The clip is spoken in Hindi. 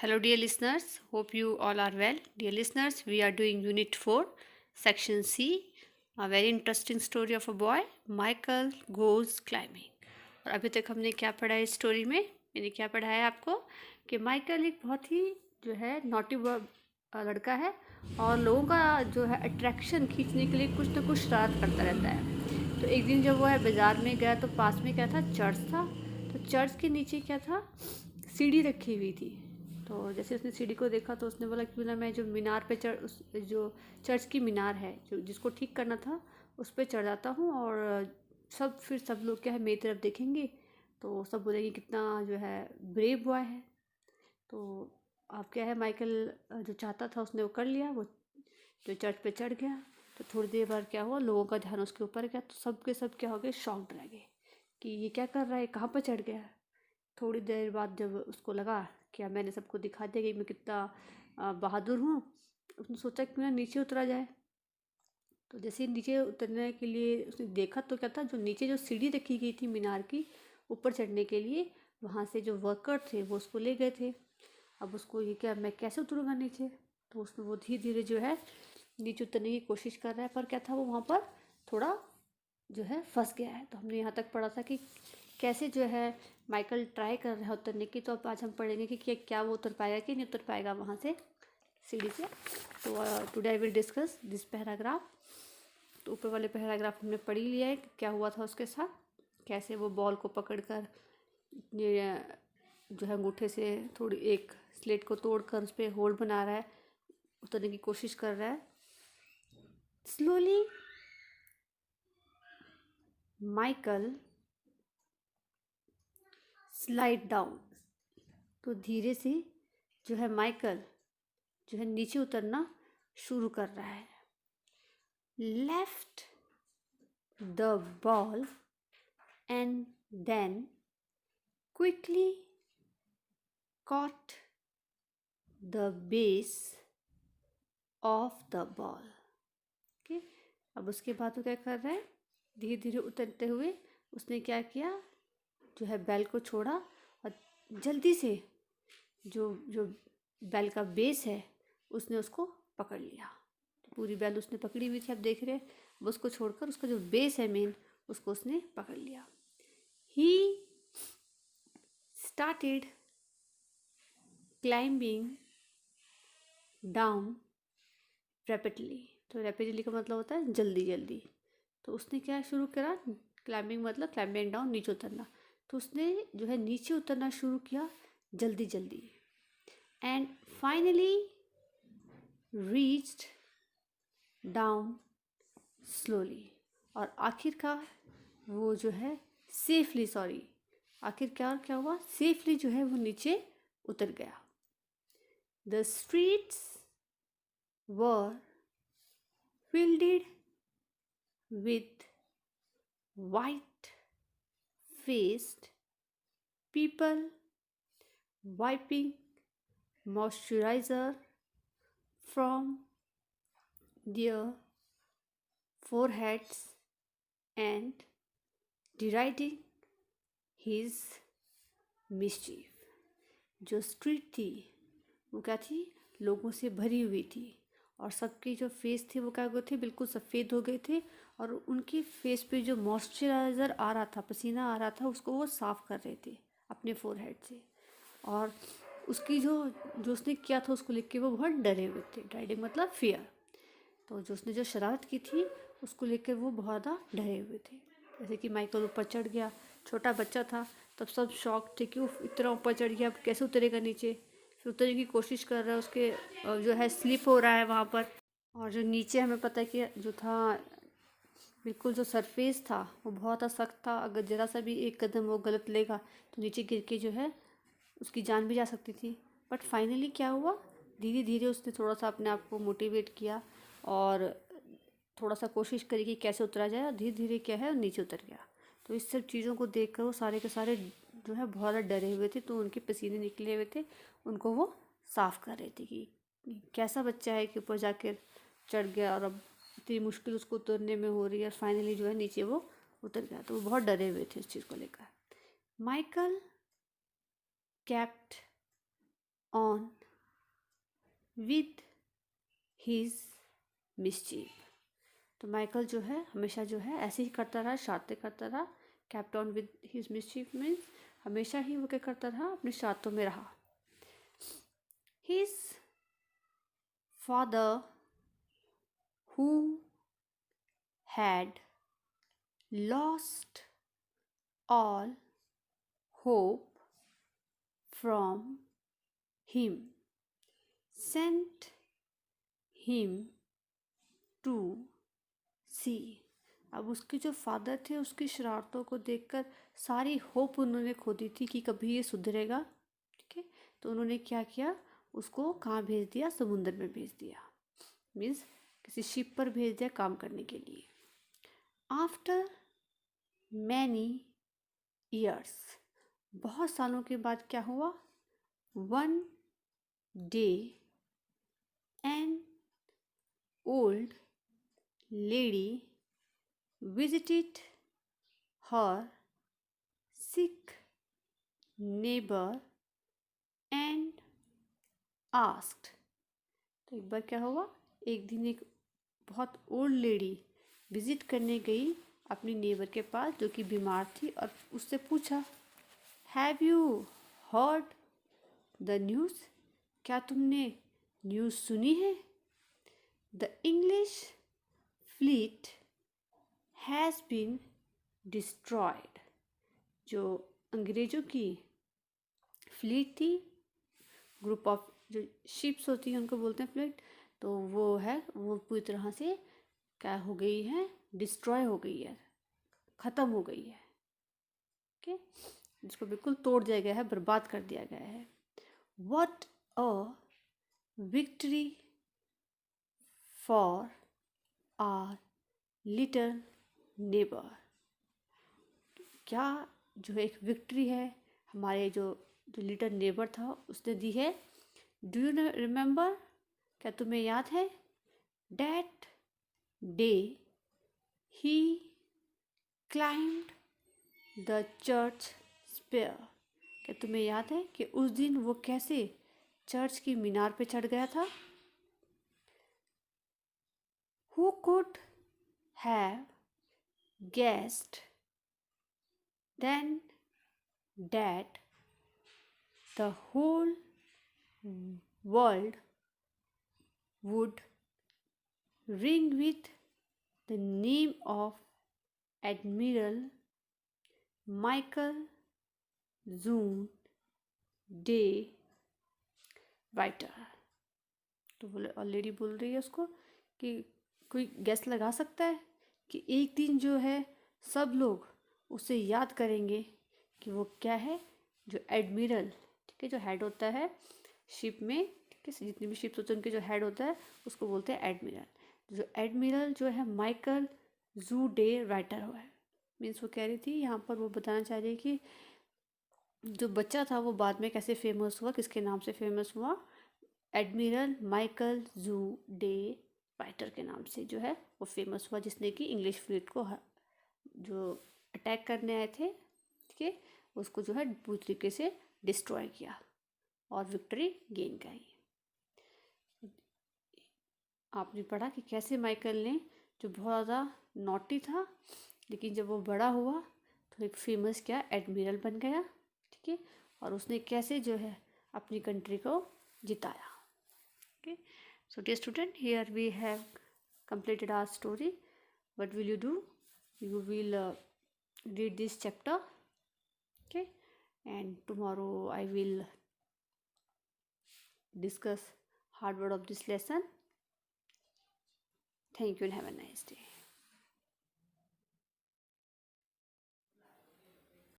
Hello, dear listeners. Hope you all are well. Dear listeners, we are doing Unit 4, Section C, a very interesting story of a boy, Michael goes climbing. और अभी तक हमने क्या पढ़ा है इस स्टोरी में? मैंने क्या पढ़ा है आपको कि माइकल एक बहुत ही जो है नॉटी लड़का है और लोगों का जो है अट्रैक्शन खींचने के लिए कुछ ना कुछ शरारत करता रहता है। तो एक दिन जब वो है बाज़ार में गया तो पास में क्या था, चर्च था। तो चर्च के नीचे क्या था, सीढ़ी रखी हुई थी। तो जैसे उसने सीढ़ी को देखा तो उसने बोला क्यों ना मैं जो मीनार पे जो चर्च की मीनार है जो जिसको ठीक करना था उस पर चढ़ जाता हूँ और सब लोग क्या है मेरी तरफ देखेंगे तो सब बोलेंगे कितना जो है ब्रेव बॉय है। तो अब क्या है माइकल जो चाहता था उसने वो कर लिया, वो जो चर्च पे चढ़ गया। तो थोड़ी देर बाद क्या हुआ, लोगों का ध्यान उसके ऊपर गया तो सब के सब क्या हो गए, शॉक्ड रह गए कि ये क्या कर रहा है, कहाँ पर चढ़ गया। थोड़ी देर बाद जब उसको लगा कि अब मैंने सबको दिखा दिया कि मैं कितना बहादुर हूँ, उसने सोचा क्यों ना नीचे उतरा जाए। तो जैसे ही नीचे उतरने के लिए उसने देखा तो क्या था, जो नीचे जो सीढ़ी रखी गई थी मीनार की ऊपर चढ़ने के लिए, वहाँ से जो वर्कर थे वो उसको ले गए थे। अब उसको ये क्या, मैं कैसे उतरूँगा नीचे। तो उसने वो धीरे धीरे जो है नीचे उतरने की कोशिश कर रहा है, पर क्या था वो वहाँ पर थोड़ा जो है फंस गया है। तो हमने यहाँ तक पढ़ा था कि कैसे जो है माइकल ट्राई कर रहा है उतरने की। तो अब आज हम पढ़ेंगे कि क्या वो उतर पाएगा कि नहीं उतर पाएगा वहाँ से सीढ़ी से। तो today I will discuss this paragraph. तो ऊपर वाले पैराग्राफ हमने पढ़ ही लिया है कि क्या हुआ था उसके साथ, कैसे वो बॉल को पकड़कर ये जो है अंगूठे से थोड़ी एक स्लेट को तोड़कर उस पर होल बना रहा है, उतरने की कोशिश कर रहा है। Slowly Michael slide down. तो धीरे से जो है माइकल जो है नीचे उतरना शुरू कर रहा है। Left the ball and then quickly caught the base of the ball। Okay, अब उसके बाद वो क्या कर रहा है, धीरे धीरे उतरते हुए उसने क्या किया, जो है बैल को छोड़ा और जल्दी से जो जो बैल का बेस है उसने उसको पकड़ लिया। तो पूरी बैल उसने पकड़ी हुई थी, आप देख रहे हैं। अब उसको छोड़कर उसका जो बेस है मेन उसको उसने पकड़ लिया। He started climbing down rapidly. तो रैपिडली का मतलब होता है जल्दी जल्दी। तो उसने क्या शुरू करा, क्लाइंबिंग मतलब क्लाइंबिंग डाउन नीचे उतरना। तो उसने जो है नीचे उतरना शुरू किया जल्दी जल्दी and finally reached down slowly. और आखिरकार वो जो है सेफली, सॉरी आखिरकार क्या हुआ, सेफली जो है वो नीचे उतर गया। The streets were filled with white faced people wiping moisturizer from their foreheads and deriding his mischief। जो स्ट्रीट थी वो क्या थी, लोगों से भरी हुई थी और सबके जो फेस थे वो क्या हो गए थे, बिल्कुल सफ़ेद हो गए थे। और उनके फेस पे जो मॉइस्चराइज़र आ रहा था, पसीना आ रहा था, उसको वो साफ़ कर रहे थे अपने फोरहेड से। और उसकी जो जो उसने किया था उसको लिख के वो बहुत डरे हुए थे। ड्राइडिंग मतलब फियर। तो जो उसने जो शरारत की थी उसको लेकर वो बहुत ज़्यादा डरे हुए थे। जैसे कि माइकल ऊपर चढ़ गया, छोटा बच्चा था, तब सब शॉक थे कि वो इतना ऊपर चढ़ गया, अब कैसे उतरेगा नीचे। फिर उतरने की कोशिश कर रहा है, उसके जो है स्लिप हो रहा है वहाँ पर। और जो नीचे हमें पता है कि जो था बिल्कुल जो सरफेस था वो बहुत सख्त था, अगर ज़रा सा भी एक कदम वो गलत लेगा तो नीचे गिर के जो है उसकी जान भी जा सकती थी। बट फाइनली क्या हुआ, धीरे धीरे उसने थोड़ा सा अपने आप को मोटिवेट किया और थोड़ा सा कोशिश करी कि कैसे उतरा जाए, और धीरे धीरे क्या है नीचे उतर गया। तो इस सब चीज़ों को देख कर वो सारे के सारे जो है बहुत ज़्यादा डरे हुए थे। तो उनके पसीने निकले हुए थे, उनको वो साफ़ कर रहे थे कि कैसा बच्चा है कि ऊपर जाकर चढ़ गया और अब इतनी मुश्किल उसको उतरने में हो रही है। फाइनली जो है नीचे वो उतर गया। तो वो बहुत डरे हुए थे इस चीज़ को लेकर। Michael kept on with his mischief. तो माइकल जो है हमेशा जो है ऐसे ही करता रहा, शरारतें करता रहा. kept on with his mischief means हमेशा ही वो क्या करता रहा, अपनी शरारतों में रहा. his father who had lost all hope from him sent him to sea. अब उसके जो फादर थे उसकी शरारतों को देखकर सारी होप उन्होंने खो दी थी कि कभी ये सुधरेगा. ठीक है, तो उन्होंने क्या किया, उसको कहाँ भेज दिया, समुद्र में भेज दिया. मीन्स किसी शिप पर भेज दिया काम करने के लिए. आफ्टर मैनी ईयर्स, बहुत सालों के बाद क्या हुआ, one day an old lady visited her sick neighbor and asked. तो एक बार क्या हुआ, एक दिन एक बहुत ओल्ड लेडी विजिट करने गई अपनी नेबर के पास जो कि बीमार थी, और उससे पूछा, have you heard the news, क्या तुमने न्यूज़ सुनी है. The English fleet has been destroyed. जो अंग्रेज़ों की फ्लीट थी, ग्रुप ऑफ जो शिप्स होती हैं उनको बोलते हैं फ्लीट, तो वो पूरी तरह से क्या हो गई है, डिस्ट्रॉय हो गई है, ख़त्म हो गई है. ओके, जिसको बिल्कुल तोड़ दिया गया है, बर्बाद कर दिया गया है. What a victory for our little neighbour. क्या जो एक विक्ट्री है हमारे जो लिटिल नेबर था उसने दी है. डू यू रिमेंबर, क्या तुम्हें याद है, that day he climbed the church spire. क्या तुम्हें याद है कि उस दिन वो कैसे चर्च की मीनार पे चढ़ गया था. Who could have guessed then that the whole world would ring with the name of Admiral Michael Zoon Day Whiter. तो बोले, ऑलरेडी बोल रही है उसको कि कोई गैस लगा सकता है कि एक दिन जो है सब लोग उसे याद करेंगे कि वो क्या है, जो एडमिरल, ठीक है, जो हेड होता है शिप में, ठीक है, जितनी भी शिप्स होते हैं उनके जो हेड होता है उसको बोलते हैं एडमिरल. जो एडमिरल जो है माइकल जू डे राइटर हुआ है. मीन्स वो कह रही थी यहाँ पर, वो बताना चाह रही कि जो बच्चा था वो बाद में कैसे फेमस हुआ, किसके नाम से फेमस हुआ, एडमिरल माइकल जू डे राइटर के नाम से जो है वो फेमस हुआ, जिसने कि इंग्लिश फ्लीट को जो अटैक करने आए थे, ठीक है, उसको जो है पूरी तरीके से डिस्ट्रॉय किया और विक्ट्री गेन करी. आपने पढ़ा कि कैसे माइकल ने, जो बहुत ज़्यादा नॉटी था लेकिन जब वो बड़ा हुआ तो एक फेमस क्या एडमिरल बन गया, ठीक है, और उसने कैसे जो है अपनी कंट्री को जिताया. Okay, so dear student, here we have completed our story. What will you do? You will read this chapter, okay, and tomorrow I will discuss hard word of this lesson. Thank you and have a nice day.